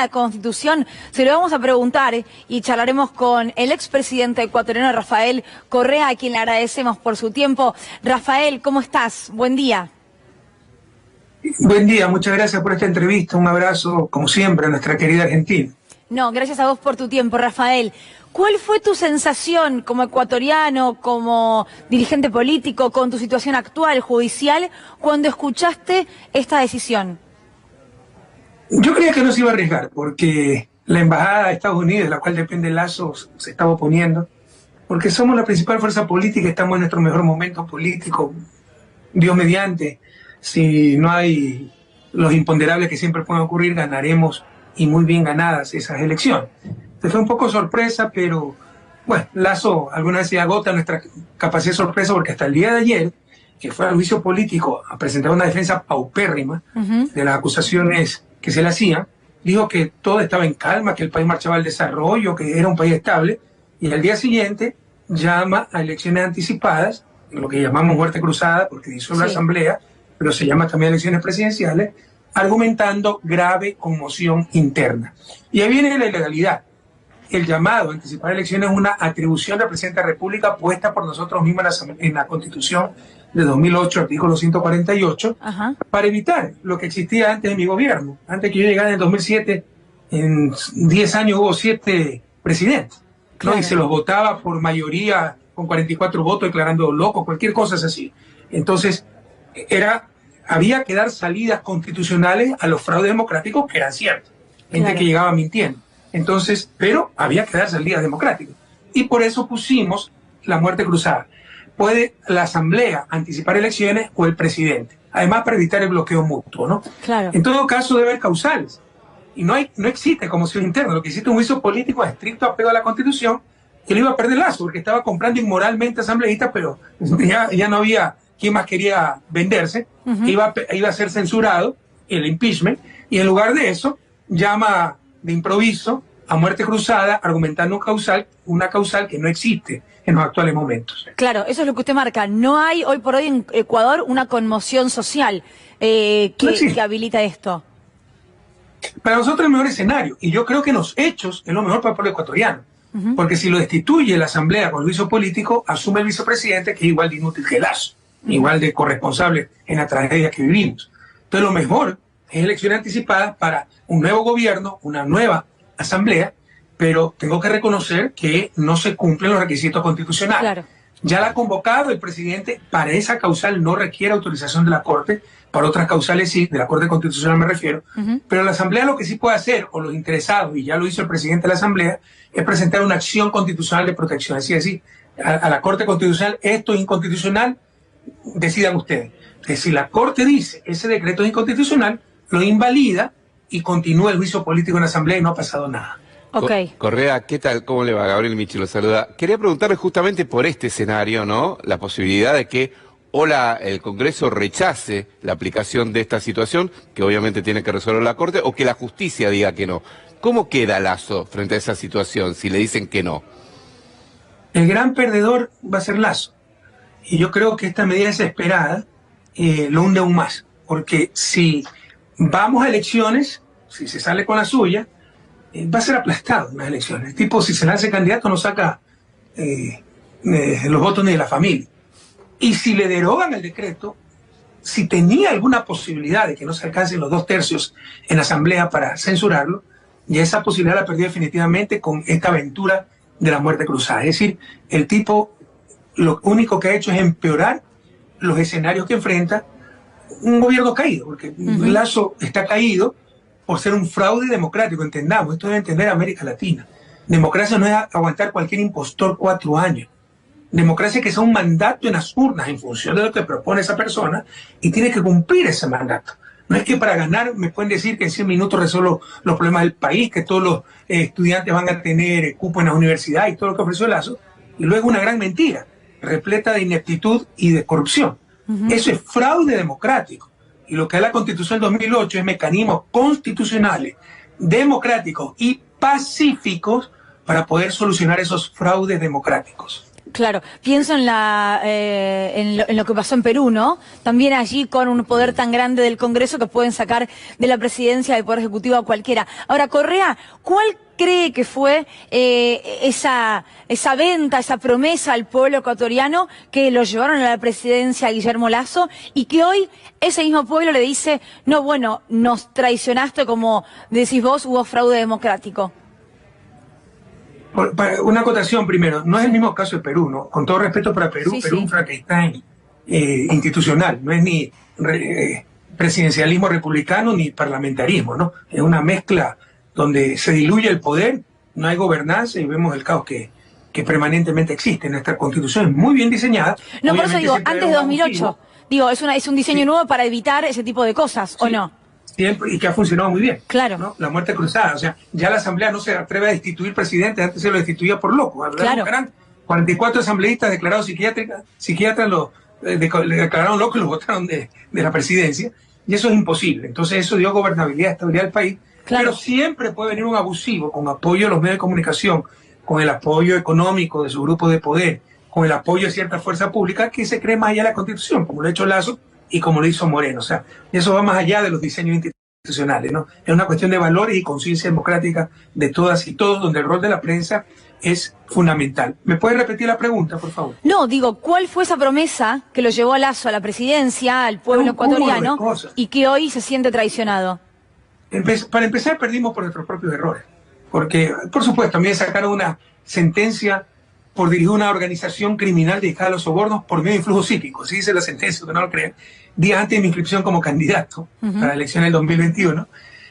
La Constitución, se lo vamos a preguntar y charlaremos con el expresidente ecuatoriano Rafael Correa, a quien le agradecemos por su tiempo. Rafael, ¿cómo estás? Buen día. Buen día, muchas gracias por esta entrevista. Un abrazo, como siempre, a nuestra querida Argentina. No, gracias a vos por tu tiempo, Rafael. ¿Cuál fue tu sensación como ecuatoriano, como dirigente político, con tu situación actual, judicial, cuando escuchaste esta decisión? Yo creía que no se iba a arriesgar, porque la embajada de Estados Unidos, de la cual depende Lazo, se estaba oponiendo, porque somos la principal fuerza política, estamos en nuestro mejor momento político, Dios mediante. Si no hay los imponderables que siempre pueden ocurrir, ganaremos y muy bien ganadas esas elecciones. Entonces fue un poco sorpresa, pero bueno, Lazo alguna vez se agota nuestra capacidad de sorpresa, porque hasta el día de ayer, que fue al juicio político a presentar una defensa paupérrima de las acusaciones que se le hacían, dijo que todo estaba en calma, que el país marchaba al desarrollo, que era un país estable, y al día siguiente llama a elecciones anticipadas, lo que llamamos muerte cruzada, porque disuelve la asamblea, pero se llama también elecciones presidenciales, argumentando grave conmoción interna. Y ahí viene la ilegalidad. El llamado a anticipar elecciones es una atribución del presidente de la República puesta por nosotros mismos en la Constitución de 2008, artículo 148, para evitar lo que existía antes de mi gobierno. Antes que yo llegara en el 2007, en 10 años hubo 7 presidentes, ¿no? Y se los votaba por mayoría con 44 votos, declarando locos, cualquier cosa es así. Entonces, había que dar salidas constitucionales a los fraudes democráticos que eran ciertos. Gente que llegaba mintiendo. Entonces, pero había que dar salidas democráticas. Y por eso pusimos la muerte cruzada. Puede la asamblea anticipar elecciones o el presidente. Además, para evitar el bloqueo mutuo, ¿no? En todo caso, debe haber causales. Y no existe conmoción interna. Lo que existe es un juicio político de estricto apego a la Constitución, que lo iba a perder Lazo, porque estaba comprando inmoralmente asambleístas, pero ya no había quien más quería venderse. Iba a ser censurado el impeachment, y en lugar de eso, llama de improviso a muerte cruzada, argumentando una causal que no existe en los actuales momentos. Claro, eso es lo que usted marca. No hay hoy por hoy en Ecuador una conmoción social que habilita esto. Para nosotros es el mejor escenario, y yo creo que en los hechos es lo mejor para el pueblo ecuatoriano. Porque si lo destituye la asamblea con el juicio político, asume el vicepresidente, que es igual de inútil que Lazo, igual de corresponsable en la tragedia que vivimos. Entonces lo mejor es elecciones anticipadas para un nuevo gobierno, una nueva asamblea, pero tengo que reconocer que no se cumplen los requisitos constitucionales. Ya la ha convocado el presidente, para esa causal no requiere autorización de la Corte, para otras causales sí, de la Corte Constitucional me refiero, pero la asamblea lo que sí puede hacer, o los interesados, y ya lo hizo el presidente de la asamblea, es presentar una acción constitucional de protección, es decir, a la Corte Constitucional, esto es inconstitucional, decidan ustedes. Que si la Corte dice ese decreto es inconstitucional, lo invalida y continúa el juicio político en la asamblea y no ha pasado nada. Correa, ¿qué tal? ¿Cómo le va? Gabriel Michi lo saluda. Quería preguntarle justamente por este escenario, ¿no? La posibilidad de que el Congreso rechace la aplicación de esta situación, que obviamente tiene que resolver la Corte, o que la justicia diga que no. ¿Cómo queda Lazo frente a esa situación si le dicen que no? El gran perdedor va a ser Lazo. Y yo creo que esta medida desesperada lo hunde aún más. Porque si vamos a elecciones, si se sale con la suya, va a ser aplastado en las elecciones. El tipo, si se lanza candidato, no saca los votos ni de la familia. Y si le derogan el decreto, si tenía alguna posibilidad de que no se alcancen los 2/3 en la asamblea para censurarlo, ya esa posibilidad la perdió definitivamente con esta aventura de la muerte cruzada. Es decir, el tipo lo único que ha hecho es empeorar los escenarios que enfrenta un gobierno caído, porque Lazo está caído por ser un fraude democrático, entendamos, esto debe entender América Latina. Democracia no es aguantar cualquier impostor 4 años. Democracia es que sea un mandato en las urnas en función de lo que propone esa persona y tiene que cumplir ese mandato. No es que para ganar me pueden decir que en 100 minutos resuelvo los problemas del país, que todos los estudiantes van a tener cupo en las universidades y todo lo que ofreció Lazo, y luego una gran mentira, repleta de ineptitud y de corrupción. Eso es fraude democrático. Y lo que es la Constitución del 2008 es mecanismos constitucionales, democráticos y pacíficos para poder solucionar esos fraudes democráticos. Claro, pienso en en lo que pasó en Perú, ¿no? También allí con un poder tan grande del Congreso que pueden sacar de la presidencia del Poder Ejecutivo a cualquiera. Ahora, Correa, ¿cuál cree que fue esa venta, esa promesa al pueblo ecuatoriano que lo llevaron a la presidencia a Guillermo Lasso y que hoy ese mismo pueblo le dice, no, bueno, nos traicionaste, como decís vos, hubo fraude democrático? Una acotación primero, no es el mismo caso de Perú, ¿no? Con todo respeto para Perú, Sí, Perú es sí. un Frankenstein institucional, no es ni presidencialismo republicano ni parlamentarismo, ¿no? Es una mezcla donde se diluye el poder, no hay gobernanza y vemos el caos que permanentemente existe. Nuestra constitución es muy bien diseñada. No, por eso Obviamente digo, siempre antes hay de un 2008, abusivo, digo, es un diseño sí, nuevo para evitar ese tipo de cosas, ¿o sí, no? siempre, y que ha funcionado muy bien, Claro, ¿no? La muerte cruzada, o sea, ya la Asamblea no se atreve a destituir presidente, antes se lo destituía por loco. claro. 44 asambleístas declarados psiquiatras le declararon locos y los votaron de la presidencia, y eso es imposible. Entonces eso dio gobernabilidad, estabilidad al país, Claro. pero siempre puede venir un abusivo con apoyo de los medios de comunicación, con el apoyo económico de su grupo de poder, con el apoyo de cierta fuerza pública que se cree más allá de la Constitución, como lo ha hecho Lasso y como lo hizo Moreno. O sea, eso va más allá de los diseños institucionales, ¿no? Es una cuestión de valores y conciencia democrática de todas y todos, donde el rol de la prensa es fundamental. ¿Me puede repetir la pregunta, por favor? No, digo, ¿cuál fue esa promesa que lo llevó a Lasso a la presidencia, al pueblo Un cúmulo de ecuatoriano, cosas. y que hoy se siente traicionado? Para empezar, perdimos por nuestros propios errores. Porque, por supuesto, a mí me sacaron una sentencia por dirigir una organización criminal dedicada a los sobornos por medio de influjo psíquico. Así dice la sentencia, que no lo crean. Días antes de mi inscripción como candidato para la elección del 2021,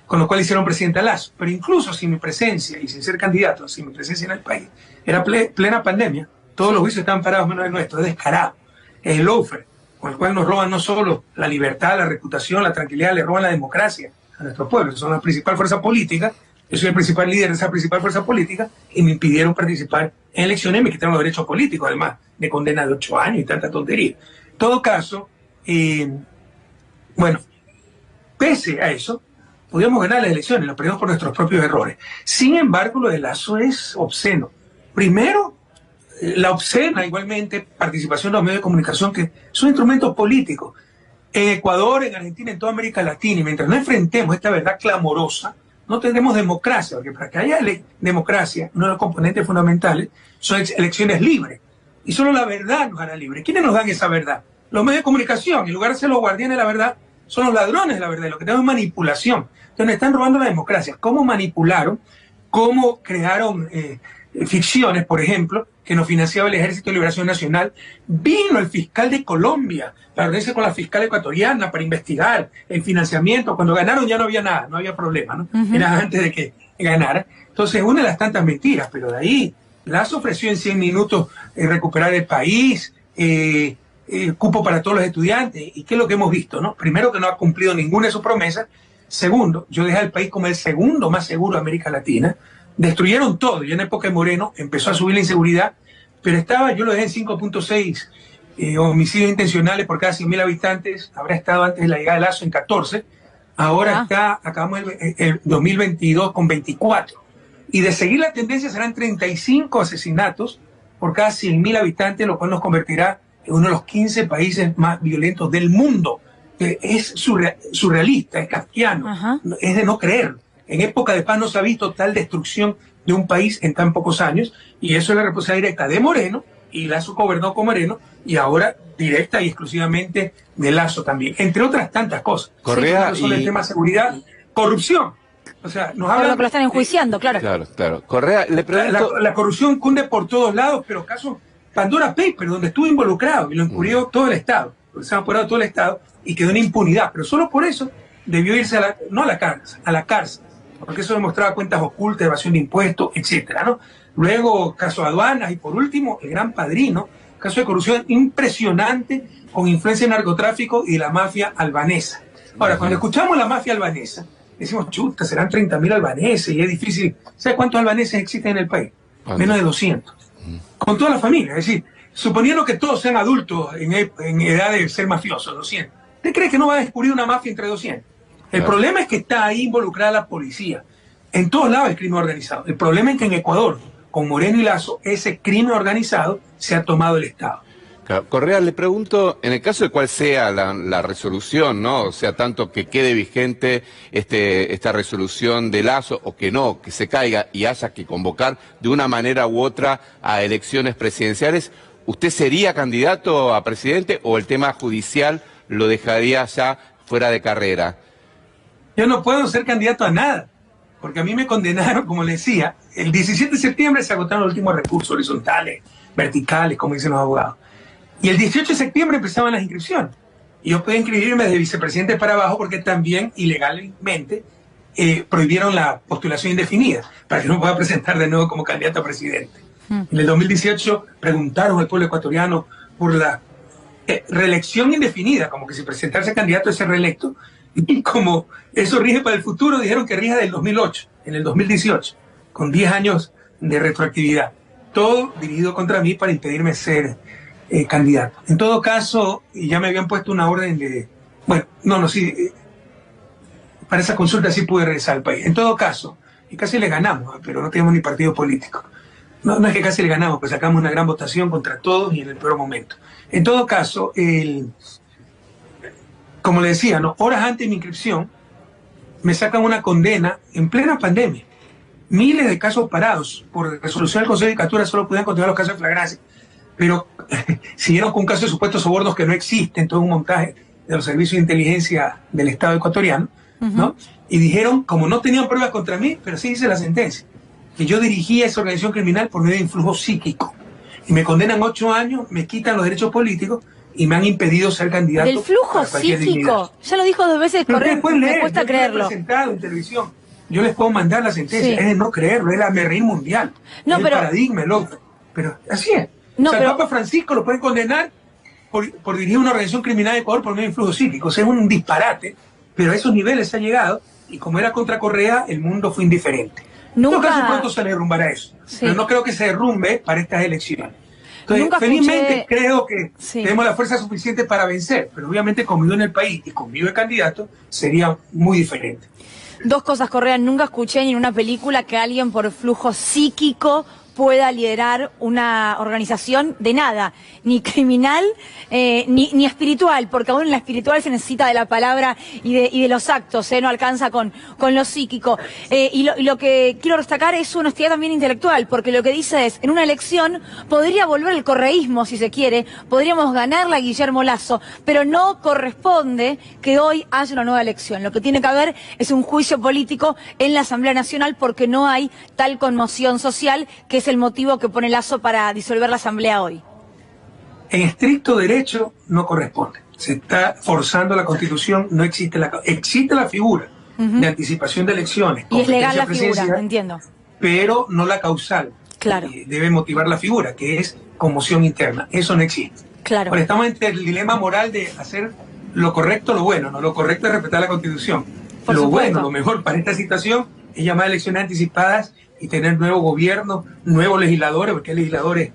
con lo cual hicieron presidente a Lasso. Pero incluso sin mi presencia y sin ser candidato, sin mi presencia en el país, era plena pandemia. Todos los juicios estaban parados menos el nuestro. Es descarado. Es el lawfare, con el cual nos roban no solo la libertad, la reputación, la tranquilidad, le roban la democracia a nuestro pueblo. Son la principal fuerza política. Yo soy el principal líder de esa principal fuerza política y me impidieron participar en elecciones, me quitaron los derechos políticos, además de condena de 8 años y tanta tontería. En todo caso, bueno, pese a eso, podíamos ganar las elecciones, lo perdimos por nuestros propios errores. Sin embargo, lo de Lasso es obsceno. Primero, la obscena igualmente participación de los medios de comunicación, que son instrumentos políticos. En Ecuador, en Argentina, en toda América Latina, y mientras no enfrentemos esta verdad clamorosa, no tendremos democracia, porque para que haya democracia, uno de los componentes fundamentales son elecciones libres. Y solo la verdad nos hará libres. ¿Quiénes nos dan esa verdad? Los medios de comunicación. En lugar de ser los guardianes de la verdad, son los ladrones de la verdad. Lo que tenemos es manipulación. Entonces nos están robando la democracia. ¿Cómo manipularon? ¿Cómo crearon ficciones, por ejemplo, que nos financiaba el Ejército de Liberación Nacional? Vino el fiscal de Colombia para reunirse con la fiscal ecuatoriana para investigar el financiamiento. Cuando ganaron ya no había nada, no había problema, ¿no? Era antes de que ganara. Entonces, una de las tantas mentiras, pero de ahí Lasso ofreció en 100 minutos recuperar el país, cupo para todos los estudiantes. ¿Y qué es lo que hemos visto, no? Primero, que no ha cumplido ninguna de sus promesas. Segundo, yo dejé al país como el segundo más seguro de América Latina. Destruyeron todo. Ya en época de Moreno empezó a subir la inseguridad, pero yo lo dejé en 5.6 homicidios intencionales por cada 100.000 habitantes. Habrá estado antes de la llegada de Lasso en 14. Ahora acabamos el 2022 con 24. Y de seguir la tendencia serán 35 asesinatos por cada 100.000 habitantes, lo cual nos convertirá en uno de los 15 países más violentos del mundo. Es surrealista, es kafkiano, es de no creer. En época de paz no se ha visto tal destrucción de un país en tan pocos años, y eso es la responsabilidad directa de Moreno, y Lasso gobernó con Moreno, y ahora directa y exclusivamente de Lasso también, entre otras tantas cosas. Correa, Sobre el tema de seguridad, corrupción. O sea, nos hablan que lo están enjuiciando, claro. Claro. Correa, le pregunto... La corrupción cunde por todos lados, pero caso Pandora Papers, donde estuvo involucrado y lo encubrió todo el Estado, se ha apurado todo el Estado y quedó en impunidad, pero solo por eso debió irse no a la cárcel, porque eso demostraba cuentas ocultas, evasión de impuestos, etcétera, ¿no? Luego, caso de aduanas, y por último, el gran padrino, caso de corrupción impresionante con influencia de narcotráfico y la mafia albanesa. Ahora, cuando escuchamos la mafia albanesa, decimos, chuta, serán 30.000 albaneses, y es difícil. ¿Sabes cuántos albaneses existen en el país? Menos de 200. Con toda la familia, es decir, suponiendo que todos sean adultos en edad de ser mafiosos, 200. ¿Usted cree que no va a descubrir una mafia entre 200? El problema es que está ahí involucrada la policía. En todos lados el crimen organizado. El problema es que en Ecuador, con Moreno y Lazo, ese crimen organizado se ha tomado el Estado. Claro. Correa, le pregunto, en el caso de cuál sea la resolución, ¿no? O sea, tanto que quede vigente esta resolución de Lazo o que no, que se caiga y haya que convocar de una manera u otra a elecciones presidenciales, ¿usted sería candidato a presidente o el tema judicial lo dejaría ya fuera de carrera? Yo no puedo ser candidato a nada, porque a mí me condenaron, como le decía, el 17 de septiembre se agotaron los últimos recursos horizontales, verticales, como dicen los abogados. Y el 18 de septiembre empezaban las inscripciones. Y yo podía inscribirme de vicepresidente para abajo porque también ilegalmente prohibieron la postulación indefinida para que no pueda presentar de nuevo como candidato a presidente. En el 2018 preguntaron al pueblo ecuatoriano por la reelección indefinida, como que si presentarse candidato a ser reelecto. Y como eso rige para el futuro, dijeron que rige del 2008, en el 2018, con 10 años de retroactividad. Todo dirigido contra mí para impedirme ser candidato. En todo caso, y ya me habían puesto una orden de... Bueno, sí, para esa consulta sí pude regresar al país. En todo caso, y casi le ganamos, pero no tenemos ni partido político. No es que casi le ganamos, pues sacamos una gran votación contra todos y en el peor momento. En todo caso, como le decía, ¿no? Horas antes de mi inscripción, me sacan una condena en plena pandemia. Miles de casos parados por resolución del Consejo de Judicatura, solo podían continuar los casos de flagrancia, pero siguieron con un caso de supuestos sobornos que no existen, todo un montaje de los servicios de inteligencia del Estado ecuatoriano, ¿no? Y dijeron, como no tenían pruebas contra mí, pero sí dice la sentencia, que yo dirigía esa organización criminal por medio de influjo psíquico. Y me condenan 8 años, me quitan los derechos políticos y me han impedido ser candidato. Del flujo psíquico. Ya lo dijo 2 veces, Correa, me cuesta creerlo. Presentado en televisión. Yo les puedo mandar la sentencia. Es de no creerlo, es la reír mundial. No, es pero... el paradigma, el otro. Pero así es. No, o sea, el Papa Francisco lo pueden condenar por dirigir una organización criminal de Ecuador por medio de influjo psíquico. O sea, es un disparate, pero a esos niveles se ha llegado y como era contra Correa, el mundo fue indiferente. Nunca... En todo caso, pronto se le derrumbará eso. Pero no creo que se derrumbe para estas elecciones. Entonces, felizmente creo que tenemos la fuerza suficiente para vencer, pero obviamente conmigo en el país y conmigo de candidato sería muy diferente. 2 cosas, Correa. Nunca escuché ni en una película que alguien por flujo psíquico pueda liderar una organización de nada, ni criminal ni espiritual, porque aún en la espiritual se necesita de la palabra y de los actos, no alcanza con lo psíquico. Y lo que quiero destacar es su honestidad también intelectual, porque lo que dice es, en una elección podría volver el correísmo, si se quiere, podríamos ganarla a Guillermo Lasso, pero no corresponde que hoy haya una nueva elección. Lo que tiene que haber es un juicio político en la Asamblea Nacional porque no hay tal conmoción social que es el motivo que pone Lasso para disolver la Asamblea hoy. En estricto derecho no corresponde. Se está forzando la Constitución, no existe existe la figura de anticipación de elecciones. Y es legal la figura, entiendo. Pero no la causal. Claro. Debe motivar la figura, que es conmoción interna. Eso no existe. Claro. Ahora estamos entre el dilema moral de hacer lo correcto o lo bueno. No, lo correcto es respetar la Constitución. Lo bueno, lo mejor para esta situación es llamar a elecciones anticipadas y tener nuevo gobierno, nuevos legisladores, porque hay legisladores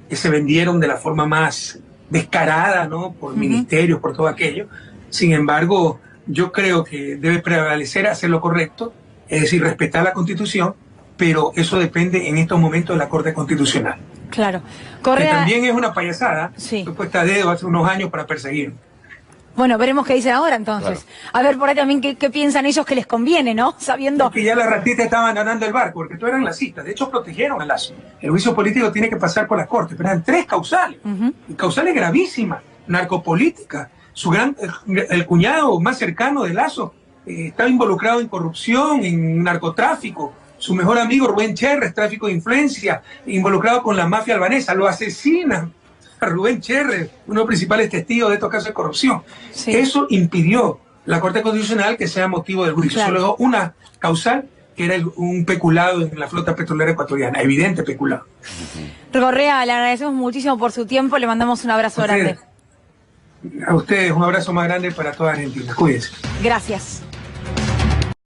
que se vendieron de la forma más descarada, ¿no? Por ministerios, por todo aquello. Sin embargo, yo creo que debe prevalecer hacer lo correcto, es decir, respetar la Constitución, pero eso depende en estos momentos de la Corte Constitucional. Claro. Correa... Que también es una payasada, puesta a dedo hace unos años para perseguir. Bueno, veremos qué dicen ahora entonces. Claro. A ver por ahí también qué piensan ellos que les conviene, ¿no? Sabiendo... Que ya la ratita estaba abandonando el barco, porque todas eran las citas. De hecho, protegieron a Lasso. El juicio político tiene que pasar por las cortes, pero eran 3 causales. Y causales gravísimas. Narcopolítica. El cuñado más cercano de Lasso estaba involucrado en corrupción, en narcotráfico. Su mejor amigo Rubén Cherres, tráfico de influencia, involucrado con la mafia albanesa. Lo asesinan a Rubén Cherres, uno de los principales testigos de estos casos de corrupción. Eso impidió la Corte Constitucional que sea motivo del juicio. Solo dejó una causal, que era un peculado en la flota petrolera ecuatoriana, evidente peculado. Correa, le agradecemos muchísimo por su tiempo, le mandamos un abrazo grande. A ustedes un abrazo más grande para toda Argentina. Cuídense. Gracias.